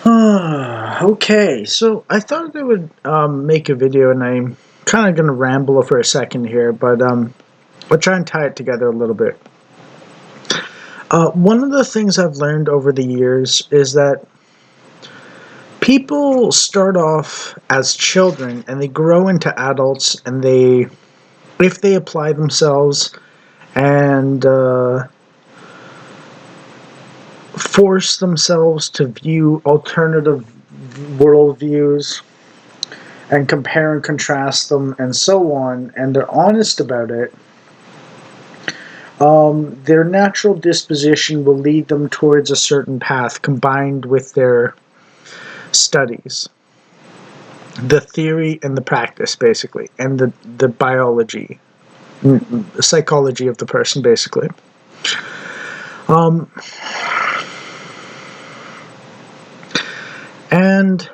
Okay, so I thought I would make a video, and I'm kind of going to ramble for a second here, but I'll try and tie it together a little bit. One of the things I've learned over the years is that people start off as children and they grow into adults, and if they apply themselves and force themselves to view alternative worldviews and compare and contrast them and so on, and they're honest about it, their natural disposition will lead them towards a certain path combined with their studies, the theory and the practice, basically, and the biology, the psychology of the person, basically. And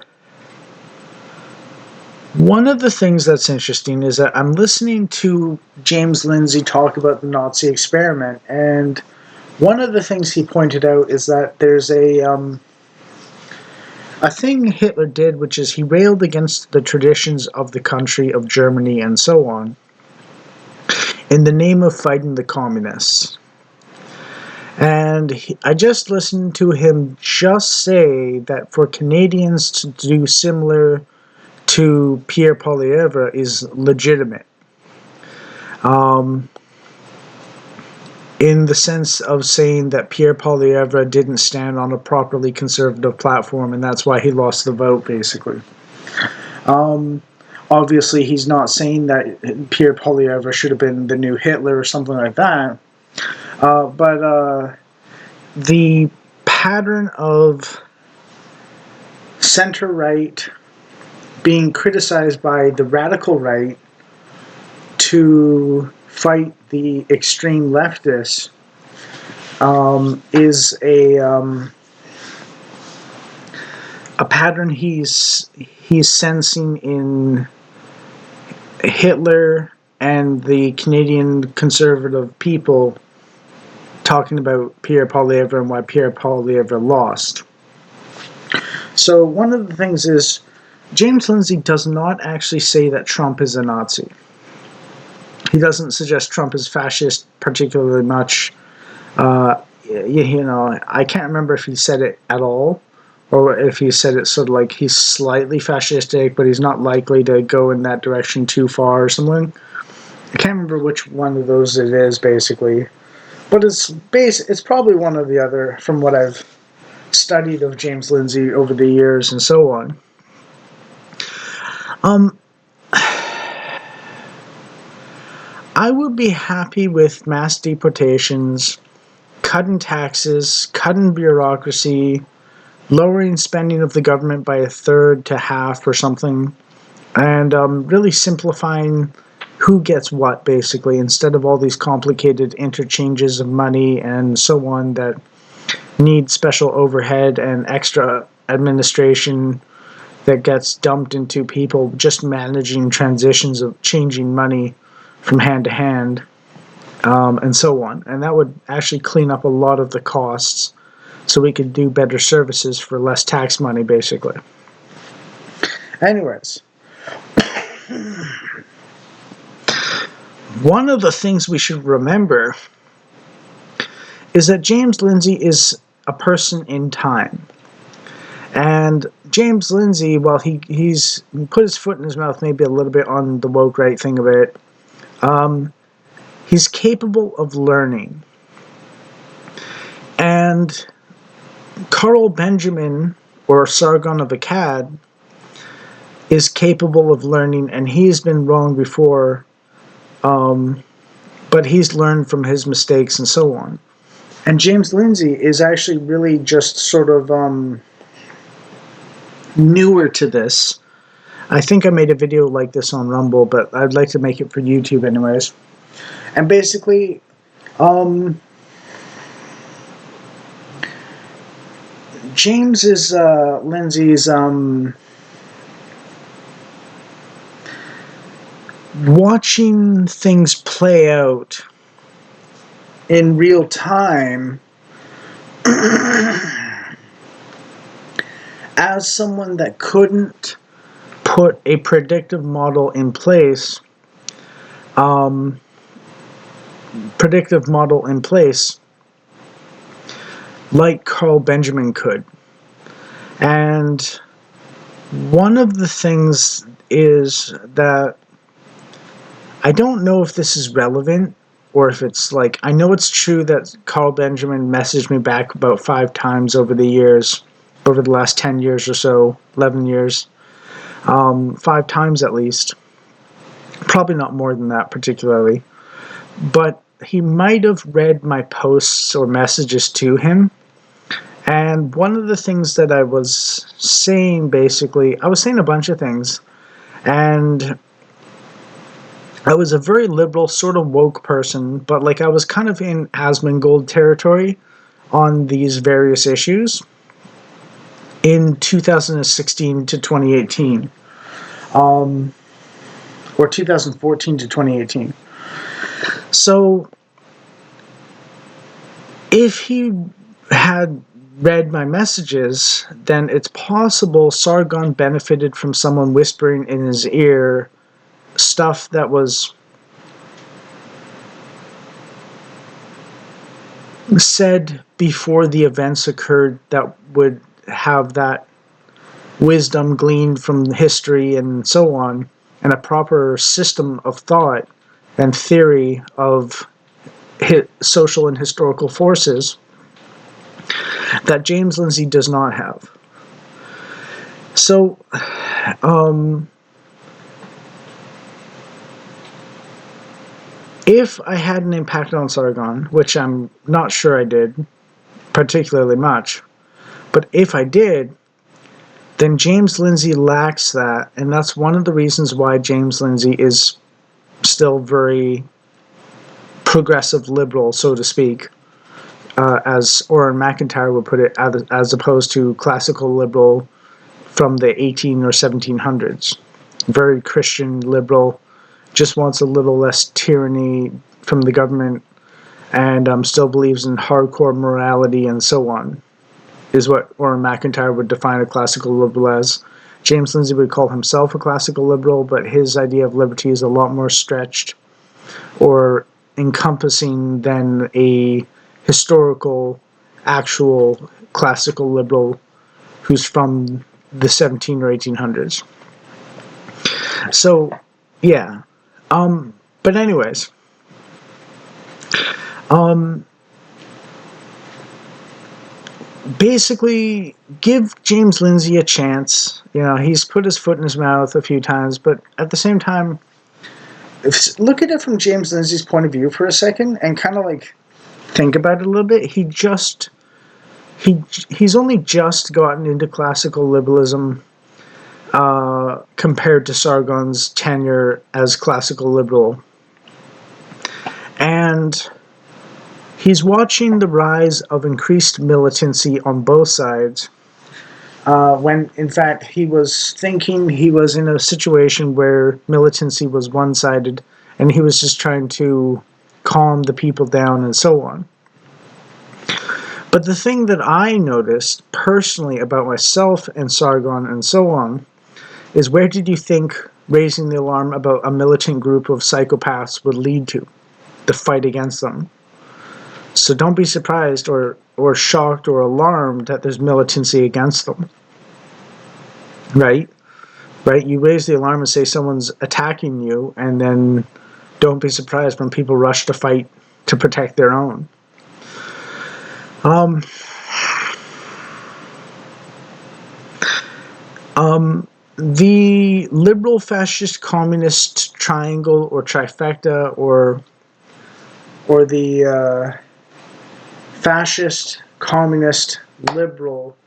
one of the things that's interesting is that I'm listening to James Lindsay talk about the Nazi experiment, and one of the things he pointed out is that there's a thing Hitler did, which is he railed against the traditions of the country of Germany and so on, in the name of fighting the communists. And I just listened to him just say that for Canadians to do similar to Pierre Poilievre is legitimate. In the sense of saying that Pierre Poilievre didn't stand on a properly conservative platform, and that's why he lost the vote, basically. Obviously, he's not saying that Pierre Poilievre should have been the new Hitler or something like that. But the pattern of center-right being criticized by the radical right to fight the extreme leftists is a pattern he's sensing in Hitler and the Canadian conservative people talking about Pierre Poilievre and why Pierre Poilievre lost. So one of the things is James Lindsay does not actually say that Trump is a Nazi. He doesn't suggest Trump is fascist particularly much. I can't remember if he said it at all, or if he said it sort of like he's slightly fascistic, but he's not likely to go in that direction too far or something. I can't remember which one of those it is, basically. But it's probably one or the other from what I've studied of James Lindsay over the years and so on. I would be happy with mass deportations, cutting taxes, cutting bureaucracy, lowering spending of the government by a third to half or something, and really simplifying who gets what, basically, instead of all these complicated interchanges of money and so on that need special overhead and extra administration that gets dumped into people just managing transitions of changing money from hand to hand, and so on. And that would actually clean up a lot of the costs so we could do better services for less tax money, basically. Anyways, one of the things we should remember is that James Lindsay is a person in time. And James Lindsay, while he's put his foot in his mouth maybe a little bit on the woke right thing of it, he's capable of learning. And Carl Benjamin, or Sargon of Akkad, is capable of learning, and he's been wrong before, but he's learned from his mistakes and so on. And James Lindsay is actually really just sort of newer to this. I think I made a video like this on Rumble, but I'd like to make it for YouTube anyways. And basically, James is Lindsay's watching things play out in real time as someone that couldn't put a predictive model in place, um, like Carl Benjamin could. And one of the things is that I don't know if this is relevant or if it's like, I know it's true that Carl Benjamin messaged me back about 5 times over the years, over the last 10 years or so, 11 years, 5 times at least. Probably not more than that particularly. But he might have read my posts or messages to him. And one of the things that I was saying, basically, I was saying a bunch of things. And I was a very liberal, sort of woke person, but like I was kind of in Asmongold territory on these various issues in 2016 to 2018, or 2014 to 2018. So if he had read my messages, then it's possible Sargon benefited from someone whispering in his ear stuff that was said before the events occurred that would have that wisdom gleaned from history and so on, and a proper system of thought and theory of social and historical forces that James Lindsay does not have. So, if I had an impact on Sargon, which I'm not sure I did particularly much, but if I did, then James Lindsay lacks that, and that's one of the reasons why James Lindsay is still very progressive liberal, so to speak, as Orrin McIntyre would put it, as opposed to classical liberal from the 18 or 1700s. Very Christian liberal, just wants a little less tyranny from the government, and still believes in hardcore morality and so on, is what Orrin McIntyre would define a classical liberal as. James Lindsay would call himself a classical liberal, but his idea of liberty is a lot more stretched or encompassing than a historical, actual classical liberal who's from the 17 or 1800s. So, yeah. But anyways, basically, give James Lindsay a chance. You know, he's put his foot in his mouth a few times, but at the same time, look at it from James Lindsay's point of view for a second and kind of like think about it a little bit. He's only just gotten into classical liberalism compared to Sargon's tenure as classical liberal. And he's watching the rise of increased militancy on both sides, when in fact he was thinking he was in a situation where militancy was one-sided and he was just trying to calm the people down and so on. But the thing that I noticed personally about myself and Sargon and so on is, where did you think raising the alarm about a militant group of psychopaths would lead to? The fight against them. So don't be surprised or shocked or alarmed that there's militancy against them. Right? Right? You raise the alarm and say someone's attacking you, and then don't be surprised when people rush to fight to protect their own. The liberal fascist communist triangle or trifecta, or the fascist communist liberal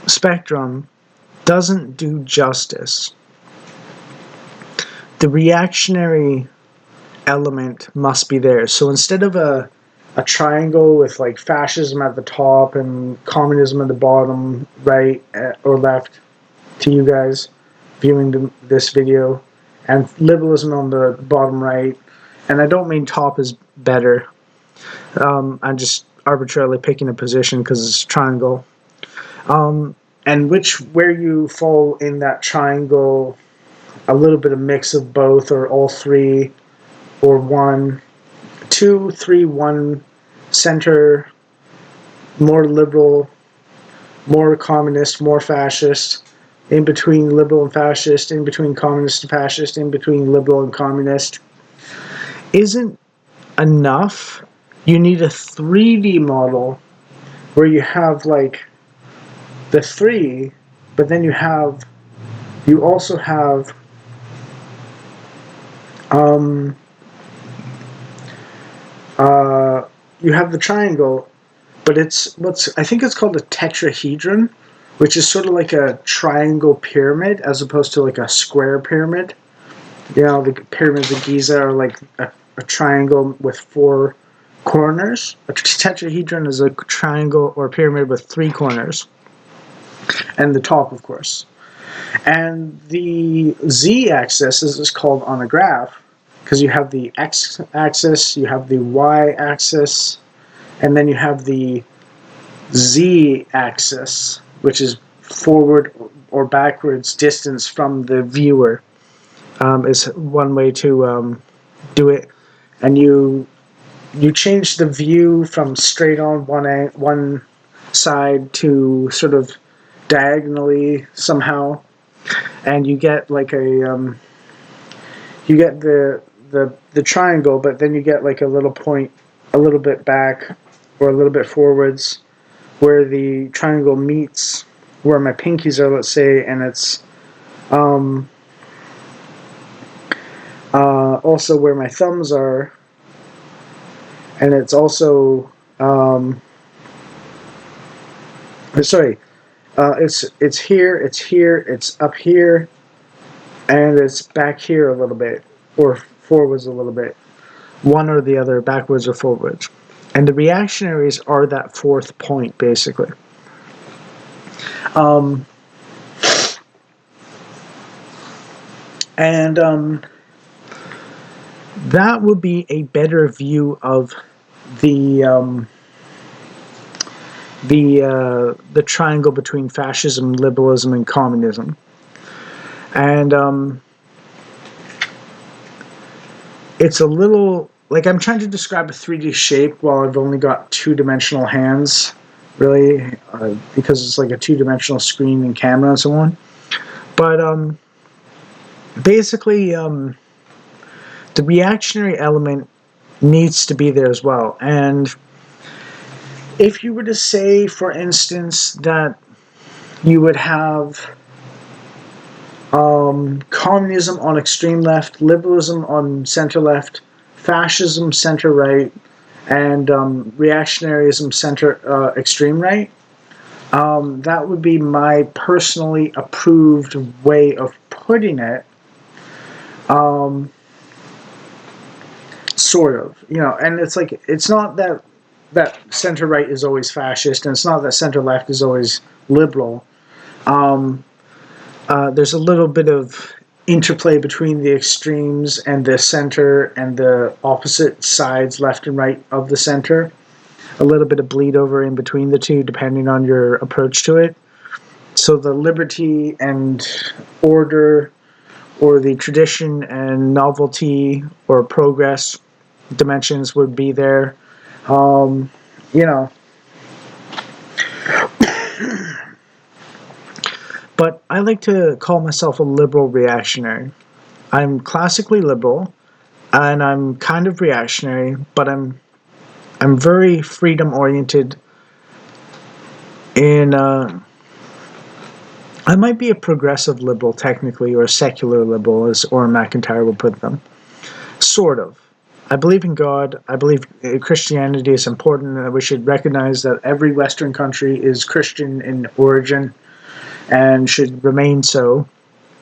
spectrum doesn't do justice. The reactionary element must be there. So instead of a triangle with like fascism at the top and communism at the bottom, right or left to you guys viewing this video, and liberalism on the bottom right, and I don't mean top is better. I'm just arbitrarily picking a position because it's a triangle. And where you fall in that triangle, a little bit of mix of both, or all three, or 1, 2, 3, 1, center, more liberal, more communist, more fascist, in between liberal and fascist, in between communist and fascist, in between liberal and communist, isn't enough. You need a 3D model where you have like the 3, but then you also have you have the triangle, but I think it's called a tetrahedron, which is sort of like a triangle pyramid as opposed to like a square pyramid. You know, the pyramids of Giza are like a triangle with 4 corners. A tetrahedron is a triangle or pyramid with 3 corners, and the top, of course. And the z-axis is called on a graph because you have the x-axis, you have the y-axis, and then you have the z-axis, which is forward or backwards distance from the viewer, is one way to do it. And you change the view from straight on one side to sort of diagonally somehow, and you get like you get the triangle, but then you get like a little point a little bit back or a little bit forwards where the triangle meets where my pinkies are, let's say, and it's also where my thumbs are, and it's also sorry, it's here, it's up here, and it's back here a little bit, or forwards a little bit, one or the other, backwards or forwards. And the reactionaries are that 4th point, basically. That would be a better view of the triangle between fascism, liberalism, and communism. And it's a little like I'm trying to describe a 3D shape while I've only got 2-dimensional hands, really, because it's like a 2-dimensional screen and camera and so on. But basically, the reactionary element needs to be there as well. And if you were to say, for instance, that you would have communism on extreme left, liberalism on center left, fascism center right, and reactionaryism center extreme right, that would be my personally approved way of putting it. Sort of, and it's like, it's not that center right is always fascist, and it's not that center left is always liberal. There's a little bit of interplay between the extremes and the center and the opposite sides, left and right of the center. A little bit of bleed over in between the two, depending on your approach to it. So the liberty and order, or the tradition and novelty or progress dimensions would be there. But I like to call myself a liberal reactionary. I'm classically liberal, and I'm kind of reactionary, but I'm very freedom oriented. I might be a progressive liberal technically, or a secular liberal, as Orrin McIntyre would put them. Sort of. I believe in God. I believe Christianity is important, and that we should recognize that every Western country is Christian in origin and should remain so,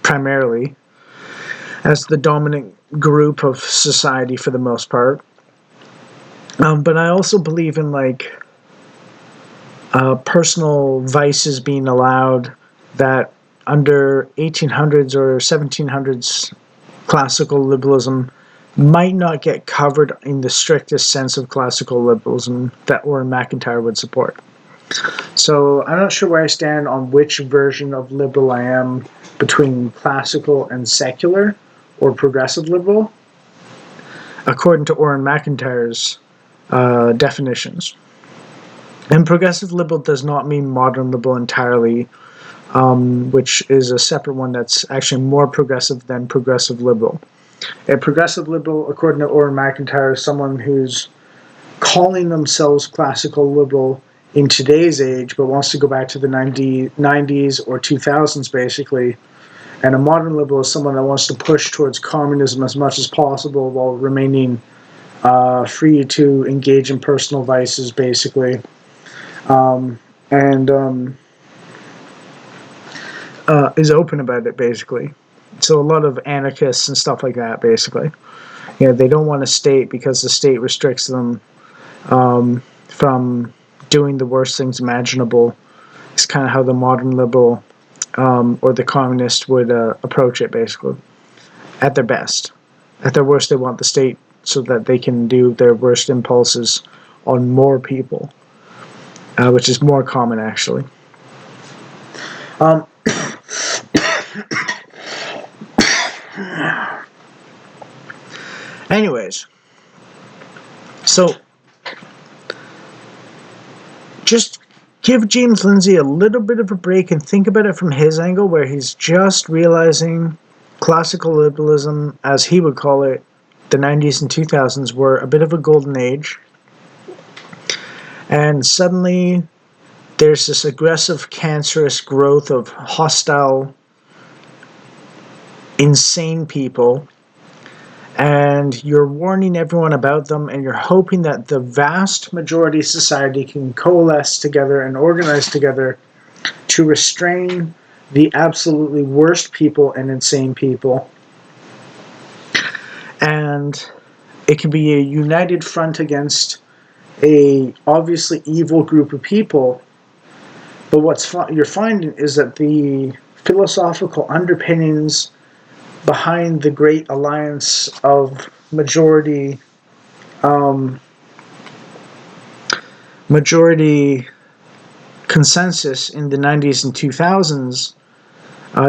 primarily, as the dominant group of society for the most part. But I also believe in personal vices being allowed, that under 1800s or 1700s classical liberalism might not get covered in the strictest sense of classical liberalism that Orrin McIntyre would support. So I'm not sure where I stand on which version of liberal I am between classical and secular or progressive liberal, according to Orrin McIntyre's definitions. And progressive liberal does not mean modern liberal entirely, which is a separate one that's actually more progressive than progressive liberal. A progressive liberal, according to Orrin McIntyre, is someone who's calling themselves classical liberal in today's age, but wants to go back to the 90s or 2000s, basically. And a modern liberal is someone that wants to push towards communism as much as possible while remaining free to engage in personal vices, basically. And is open about it, basically. So a lot of anarchists and stuff like that, basically. You know, they don't want a state because the state restricts them from doing the worst things imaginable. It's kind of how the modern liberal or the communist would approach it, basically, at their best. At their worst, they want the state so that they can do their worst impulses on more people, which is more common, actually. Anyways, so just give James Lindsay a little bit of a break and think about it from his angle, where he's just realizing classical liberalism, as he would call it, the 90s and 2000s were a bit of a golden age. And suddenly there's this aggressive, cancerous growth of hostile, insane people, and you're warning everyone about them, and you're hoping that the vast majority of society can coalesce together and organize together to restrain the absolutely worst people and insane people. And it can be a united front against a obviously evil group of people. But what you're finding is that the philosophical underpinnings behind the great alliance of majority consensus in the 90s and 2000s,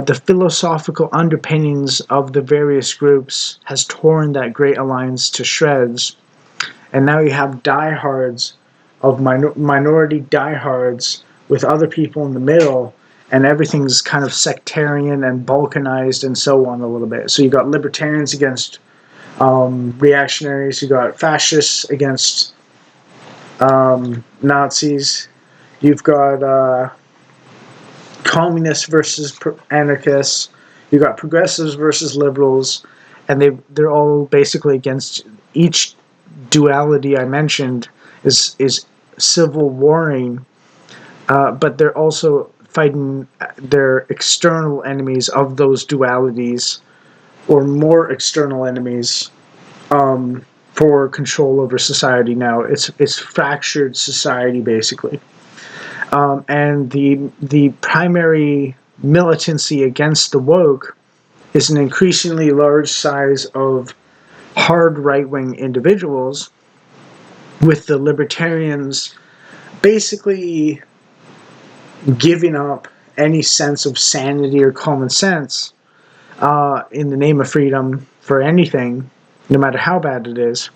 the philosophical underpinnings of the various groups has torn that great alliance to shreds. And now you have diehards of minority diehards with other people in the middle, and everything's kind of sectarian and balkanized and so on a little bit. So you got libertarians against reactionaries, you got fascists against Nazis, you've got communists versus anarchists, you've got progressives versus liberals, and they're all basically against each duality I mentioned is civil warring, but they're also fighting their external enemies of those dualities, or more external enemies, for control over society. Now it's fractured society, basically, and the primary militancy against the woke is an increasingly large size of hard right-wing individuals, with the libertarians basically giving up any sense of sanity or common sense in the name of freedom for anything, no matter how bad it is.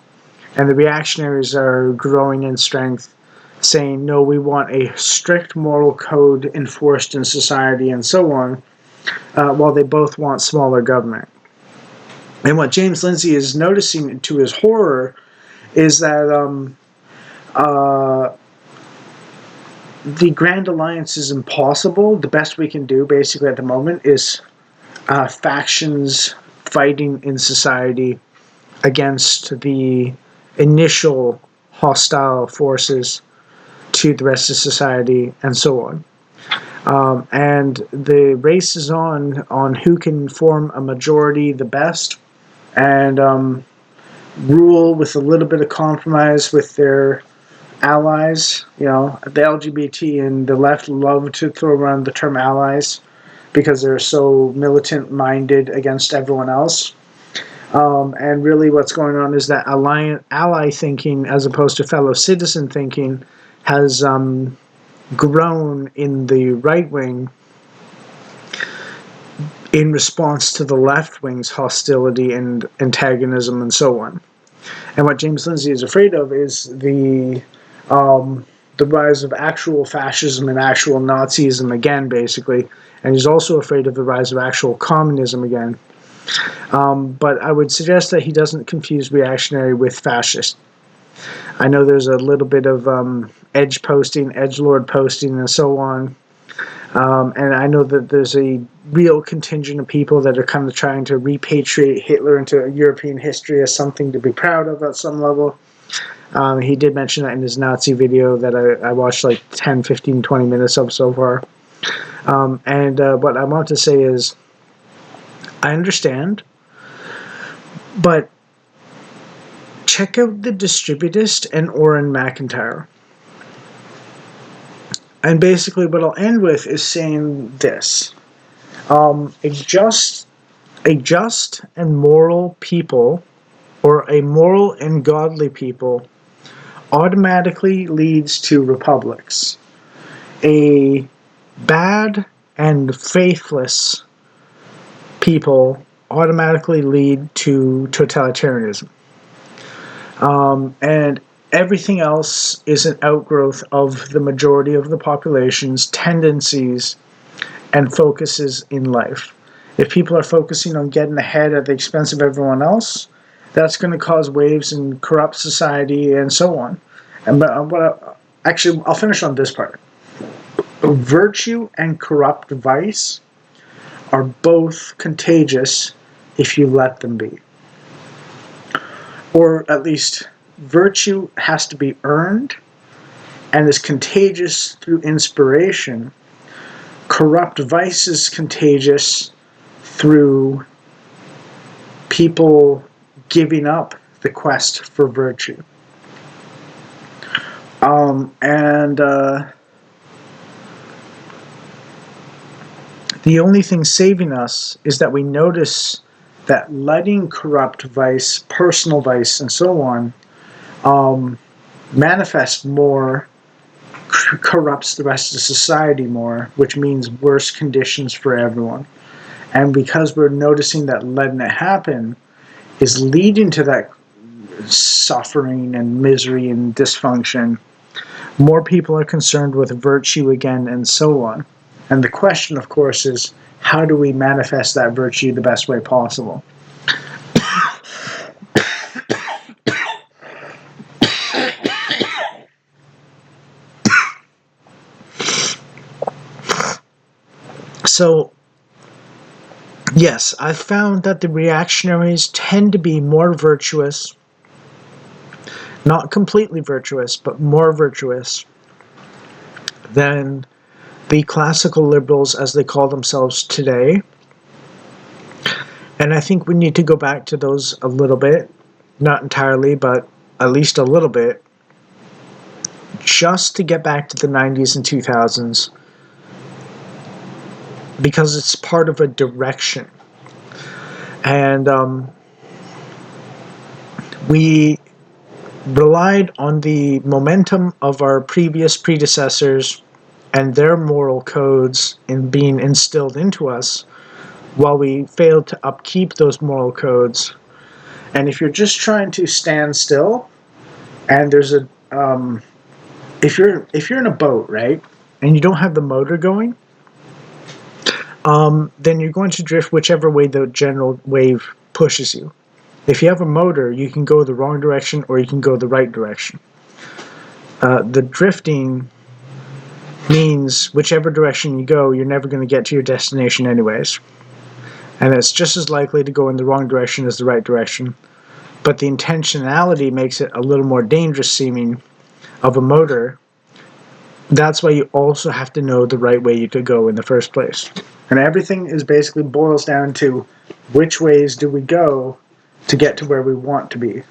And the reactionaries are growing in strength, saying, no, we want a strict moral code enforced in society and so on, while they both want smaller government. And what James Lindsay is noticing, to his horror, is that the Grand Alliance is impossible. The best we can do, basically, at the moment is factions fighting in society against the initial hostile forces to the rest of society, and so on. And the race is on who can form a majority the best, and rule with a little bit of compromise with their allies. You know, the LGBT and the left love to throw around the term allies because they're so militant-minded against everyone else. And really, what's going on is that ally thinking, as opposed to fellow citizen thinking, has grown in the right wing in response to the left wing's hostility and antagonism and so on. And what James Lindsay is afraid of is the rise of actual fascism and actual Nazism again, basically. And he's also afraid of the rise of actual communism again. But I would suggest that he doesn't confuse reactionary with fascist. I know there's a little bit of edgelord posting, and so on. And I know that there's a real contingent of people that are kind of trying to repatriate Hitler into European history as something to be proud of at some level. He did mention that in his Nazi video that I watched like 10, 15, 20 minutes of so far. And what I want to say is, I understand, but check out the Distributist and Orrin McIntyre. And basically what I'll end with is saying this. A just and moral people, or a moral and godly people, automatically leads to republics. A bad and faithless people automatically lead to totalitarianism. And everything else is an outgrowth of the majority of the population's tendencies and focuses in life. If people are focusing on getting ahead at the expense of everyone else, that's going to cause waves in corrupt society and so on. And actually, I'll finish on this part. Virtue and corrupt vice are both contagious if you let them be. Or at least virtue has to be earned and is contagious through inspiration. Corrupt vice is contagious through people giving up the quest for virtue. The only thing saving us is that we notice that letting corrupt vice, personal vice, and so on, manifest more, corrupts the rest of society more, which means worse conditions for everyone. And because we're noticing that letting it happen is leading to that suffering and misery and dysfunction, more people are concerned with virtue again and so on. And the question, of course, is how do we manifest that virtue the best way possible? So, yes, I've found that the reactionaries tend to be more virtuous, not completely virtuous, but more virtuous than the classical liberals, as they call themselves today. And I think we need to go back to those a little bit, not entirely, but at least a little bit, just to get back to the 90s and 2000s, because it's part of a direction. And we relied on the momentum of our previous predecessors and their moral codes in being instilled into us, while we failed to upkeep those moral codes. And if you're just trying to stand still, and there's a if you're in a boat, right, and you don't have the motor going, then you're going to drift whichever way the general wave pushes you. If you have a motor, you can go the wrong direction or you can go the right direction. The drifting means whichever direction you go, you're never going to get to your destination anyways. And it's just as likely to go in the wrong direction as the right direction. But the intentionality makes it a little more dangerous seeming of a motor. That's why you also have to know the right way you could go in the first place. And everything is basically boils down to which ways do we go to get to where we want to be.